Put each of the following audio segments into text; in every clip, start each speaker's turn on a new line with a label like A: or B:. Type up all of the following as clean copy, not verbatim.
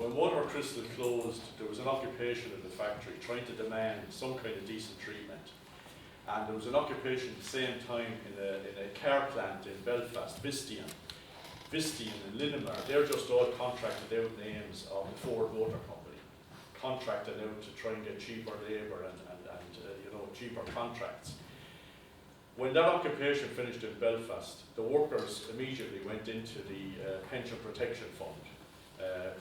A: when Water Crystal closed, there was an occupation in the factory trying to demand some kind of decent treatment. And there was an occupation at the same time in a car plant in Belfast, Visteon and Linamar. They're just all contracted out names of the Ford Motor Company, contracted out to try and get cheaper labour and cheaper contracts. When that occupation finished in Belfast, the workers immediately went into the Pension Protection Fund,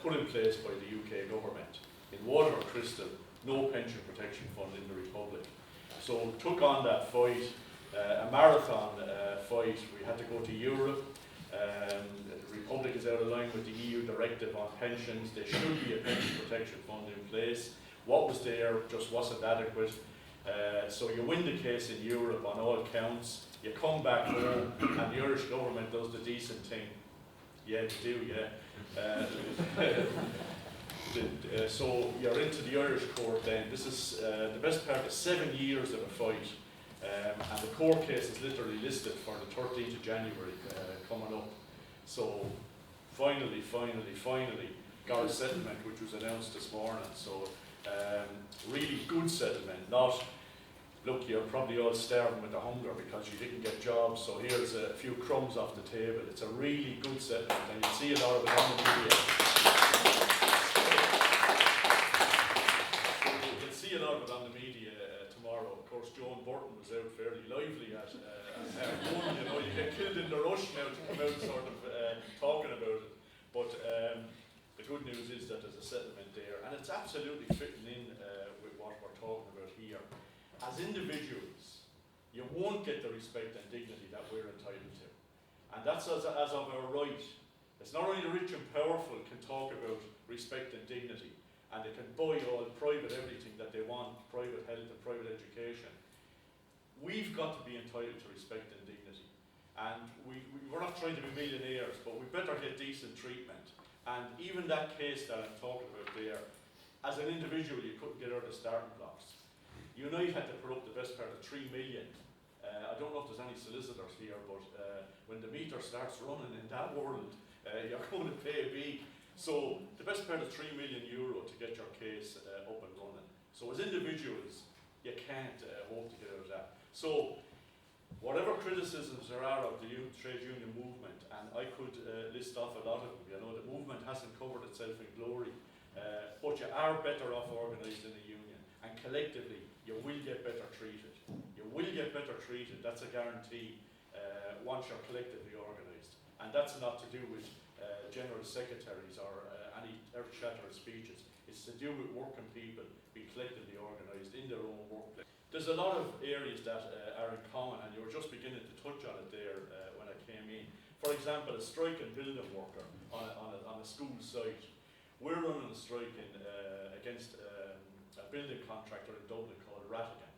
A: put in place by the UK government. In Water Crystal, no pension protection fund in the Republic. So took on that fight, a marathon fight. We had to go to Europe. The Republic is out of line with the EU directive on pensions. There should be a pension protection fund in place. What was there just wasn't adequate. So you win the case in Europe on all counts. You come back home and the Irish government does the decent thing. Yeah, they do, yeah. So you're into the Irish court then. This is the best part of 7 years of a fight. And the court case is literally listed for the 13th of January coming up. So finally got a settlement which was announced this morning. So really good settlement. Not, look, you're probably all starving with the hunger because you didn't get jobs, so here's a few crumbs off the table. It's a really good settlement, and you see a lot of it on the media. You'll see a lot of it on the media tomorrow. Of course, Joan Burton was out fairly lively at one. You know, you get killed in the rush now to come out sort of talking about it. But the good news is that there's a settlement there, and it's absolutely fitting in with what we're talking about here. As individuals, you won't get the respect and dignity that we're entitled to. And that's as of our right. It's not only the rich and powerful can talk about respect and dignity, and they can buy all private everything that they want, private health and private education. We've got to be entitled to respect and dignity. And we're not trying to be millionaires, but we better get decent treatment. And even that case that I'm talking about there, as an individual, you couldn't get out of the starting blocks. Unite had to put up the best part of 3 million. I don't know if there's any solicitors here, but when the meter starts running in that world, you're going to pay big. So the best part of €3 million to get your case up and running. So as individuals, you can't hope to get out of that. So whatever criticisms there are of the trade union movement, and I could list off a lot of them, you know, the movement hasn't covered itself in glory, but you are better off organised in a union, and collectively you will get better treated. You will get better treated, that's a guarantee, once you're collectively organised. And that's not to do with general secretaries or any earth-shattering speeches. It's to do with working people being collectively organised in their own workplace. There's a lot of areas that are in common, and you were just beginning to touch on it there when I came in. For example, a striking building worker on a school site. We're running a strike against a building contractor in Dublin called Rattigan,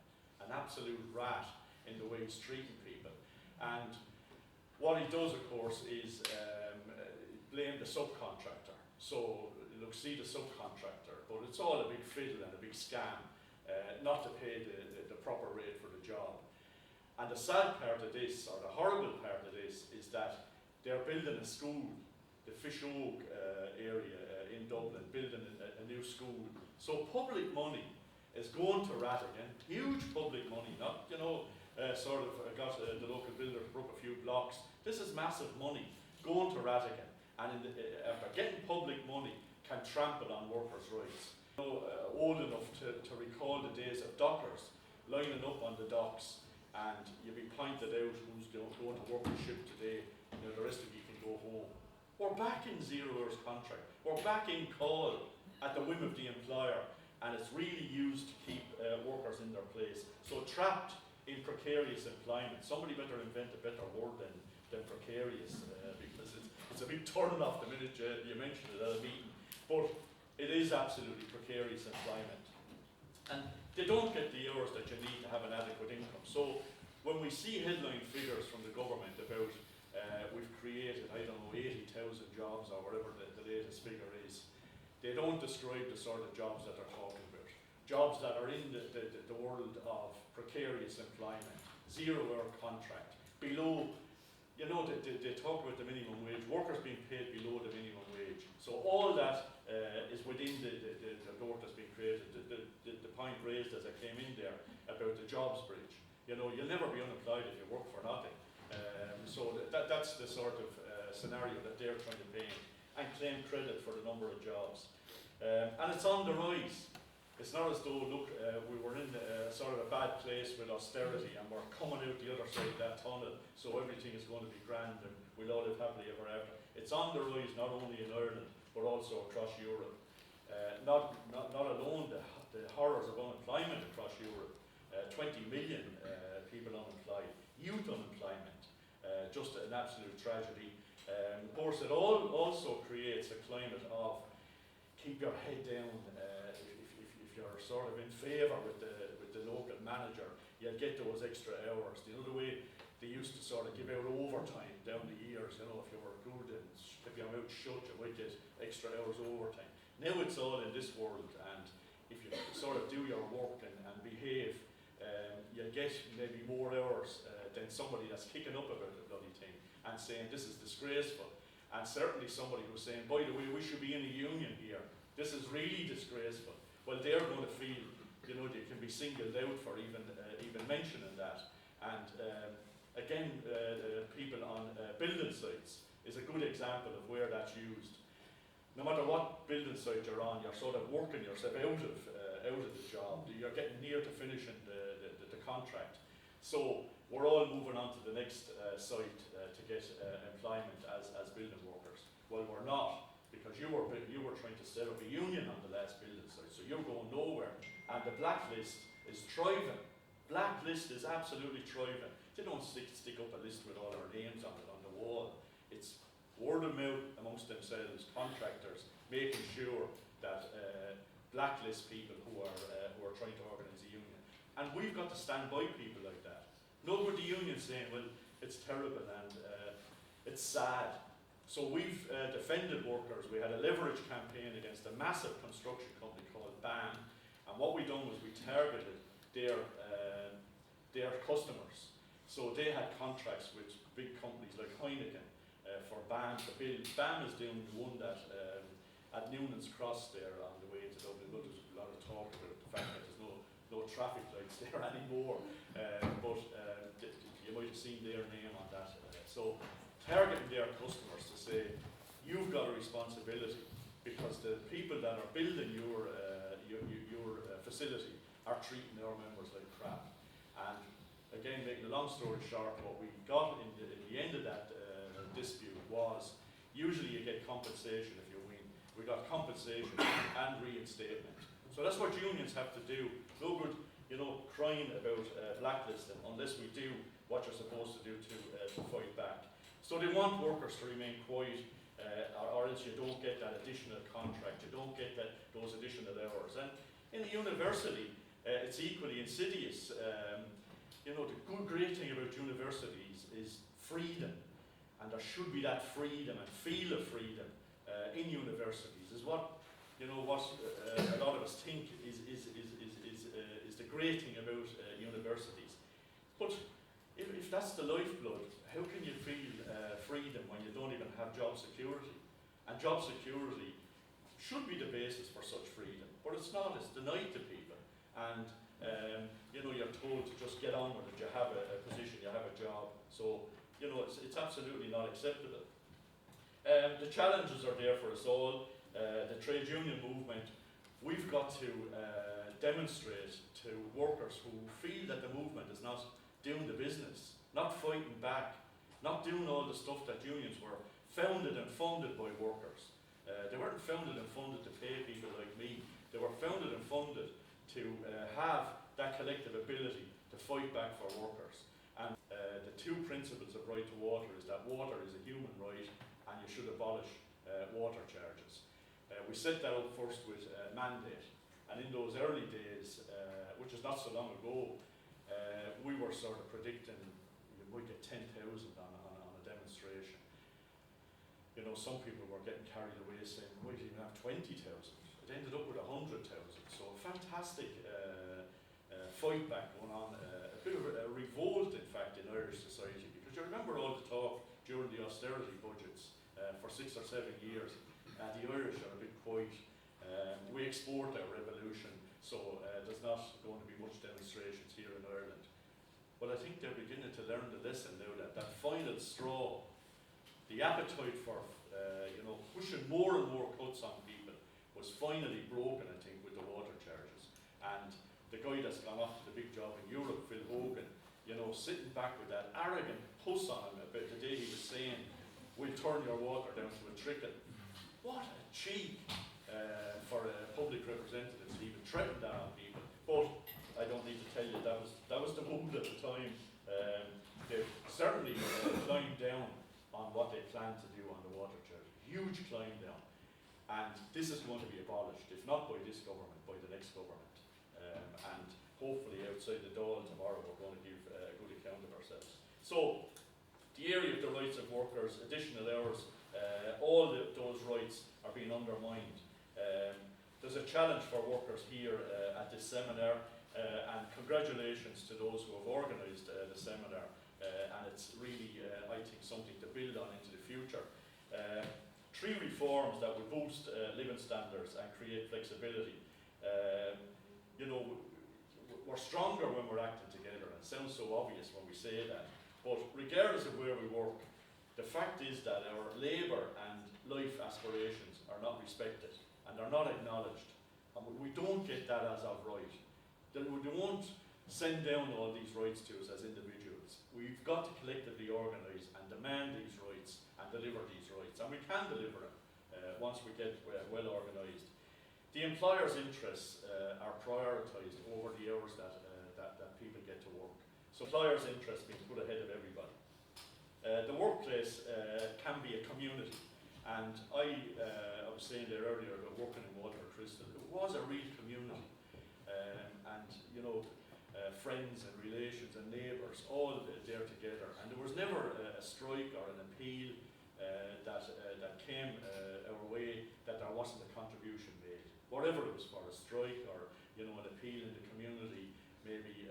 A: an absolute rat in the way he's treating people. And what he does, of course, is blame the subcontractor. So, look, see the subcontractor, but it's all a big fiddle and a big scam, not to pay the proper rate for the job. And the sad part of this, or the horrible part of this, is that they're building a school, the Fish Oak area in Dublin, building a new school. So public money is going to Rattigan, huge public money, not, you know, sort of got the local builder to put up a few blocks. This is massive money going to Rattigan, and after getting public money, can trample on workers' rights. You know, old enough to recall the days of dockers lining up on the docks, and you'll be pointed out who's going to work the ship today, you know, the rest of you can go home. We're back in 0 hours contract. We're back in call at the whim of the employer, and it's really used to keep workers in their place. So trapped in precarious employment. Somebody better invent a better word than precarious, because it's a big turn off the minute you mention it at a meeting. But it is absolutely precarious employment. And they don't get the hours that you need to have an adequate income. So when we see headline figures from the government about we've created, I don't know, 80,000 jobs or whatever the latest figure is, they don't describe the sort of jobs that they're talking about. Jobs that are in the world of precarious employment, 0 hour contract, below, you know, they talk about the minimum wage, workers being paid below the minimum wage. So all that is you'll never be unemployed if you work for nothing. So that's the sort of scenario that they're trying to paint, and claim credit for the number of jobs. And it's on the rise. It's not as though, look, we were in sort of a bad place with austerity and we're coming out the other side of that tunnel, so everything is going to be grand and we'll all live happily ever after. It's on the rise not only in Ireland, but also across Europe. Not alone the horrors of unemployment across Europe, 20 million people unemployed, youth unemployment, just an absolute tragedy. Of course, it also creates a climate of keep your head down. If you're sort of in favour with the local manager, you'll get those extra hours. You know, the way they used to sort of give out overtime down the years, you know, if you were good and keep your mouth shut, you might get extra hours overtime. Now it's all in this world, and if you sort of do your work and behave, you'll get maybe more hours than somebody that's kicking up about the bloody thing and saying this is disgraceful. And certainly somebody who's saying, by the way, we should be in a union here. This is really disgraceful. Well, they're going to feel, you know, they can be singled out for even mentioning that. And again, people on building sites is a good example of where that's used. No matter what building site you're on, you're sort of working yourself out of the job. You're getting near to finishing the contract. So we're all moving on to the next site to get employment as building workers. Well, we're not, because you were trying to set up a union on the last building site, so you're going nowhere. And the blacklist is thriving. Blacklist is absolutely thriving. They don't stick up a list with all our names on it on the wall. It's word of mouth amongst themselves, contractors, making sure that blacklist people who are trying to organise a union. And we've got to stand by people like that. No good the union saying, well, it's terrible and it's sad. So we've defended workers. We had a leverage campaign against a massive construction company called BAM, and what we done was we targeted their customers. So they had contracts with big companies like Heineken for BAM to build. BAM is doing the one that at Newman's Cross there on the way into Dublin. Well, there's a lot of talk about the fact that there's no traffic lights there anymore, but you might have seen their name on that. So targeting their customers to say, you've got a responsibility because the people that are building your facility are treating our members like crap. And again, making a long story short, what we got in the end of that dispute was, usually you get compensation if you win. We got compensation and reinstatement. So that's what unions have to do. No good, you know, crying about blacklisting unless we do what you're supposed to do to fight back. So they want workers to remain quiet, or else you don't get that additional contract, you don't get those additional hours. And in the university, it's equally insidious. You know, the great thing about universities is freedom, and there should be that freedom and feel of freedom in universities. Is what a lot of us think is the great thing about universities. But if that's the lifeblood, how can you feel freedom when you don't even have job security? And job security should be the basis for such freedom, but it's not. It's denied to people, and you're told to just get on with it. You have a position, you have a job, so it's absolutely not acceptable. The challenges are there for us all. The trade union movement, we've got to demonstrate to workers who feel that the movement is not doing the business, not fighting back, not doing all the stuff that unions were founded and funded by workers. They weren't founded and funded to pay people like me. They were founded and funded to have that collective ability to fight back for workers. And the two principles of right to water is that water is a human right and you should abolish water charges. We set that up first with mandate, and in those early days, which is not so long ago, we were sort of predicting you might get 10,000 on a demonstration. You know, some people were getting carried away saying we might even have 20,000. It ended up with 100,000. So a fantastic fight back going on, a bit of a revolt in fact in Irish society, because you remember all the talk during the austerity budgets for 6 or 7 years. The Irish are a bit quiet. We export our revolution, so there's not going to be much demonstrations here in Ireland. But I think they're beginning to learn the lesson now that that final straw, the appetite for pushing more and more cuts on people was finally broken, I think, with the water charges. And the guy that's gone off to the big job in Europe, Phil Hogan, sitting back with that arrogant puss on him about the day he was saying, we'll turn your water down to a trickle. What a cheek for a public representative to even threaten that on people. But I don't need to tell you, that was the mood at the time. They've certainly climbed down on what they plan to do on the water charge. Huge climb down. And this is going to be abolished, if not by this government, by the next government. And hopefully outside the door tomorrow we're going to give a good account of ourselves. So, the area of the rights of workers, additional hours, all those rights are being undermined. There's a challenge for workers here at this seminar, and congratulations to those who have organised the seminar. And it's really, I think, something to build on into the future. 3 reforms that will boost living standards and create flexibility. We're stronger when we're acting together, and it sounds so obvious when we say that. But regardless of where we work, the fact is that our labour and life aspirations are not respected and are not acknowledged. And we don't get that as of right. Then we won't send down all these rights to us as individuals. We've got to collectively organise and demand these rights and deliver these rights. And we can deliver them once we get well organised. The employer's interests are prioritised over the hours that people get to work. So employer's interests being put ahead of everybody. The workplace can be a community. And I was saying there earlier about working in Water Crystal. It was a real community. Friends and relations and neighbours all there together. And there was never a strike or an appeal that came our way that there wasn't a contribution made. Whatever it was for, a strike or an appeal in the community, maybe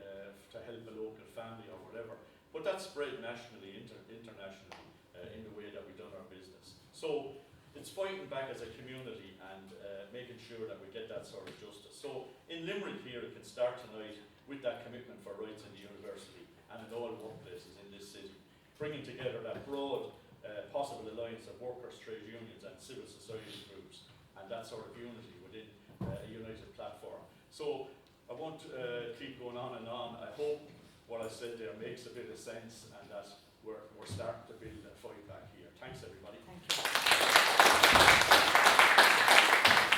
A: to help a local family or whatever. But that spread nationally, internationally, in the way that we've done our business. So it's fighting back as a community and making sure that we get that sort of justice. So in Limerick here, it can start tonight with that commitment for rights in the university and in all workplaces in this city, bringing together that broad possible alliance of workers, trade unions and civil society groups, and that sort of unity within a united platform. So I won't keep going on and on. I hope what I said there makes a bit of sense and that we're starting to build a fight back here. Thanks everyone.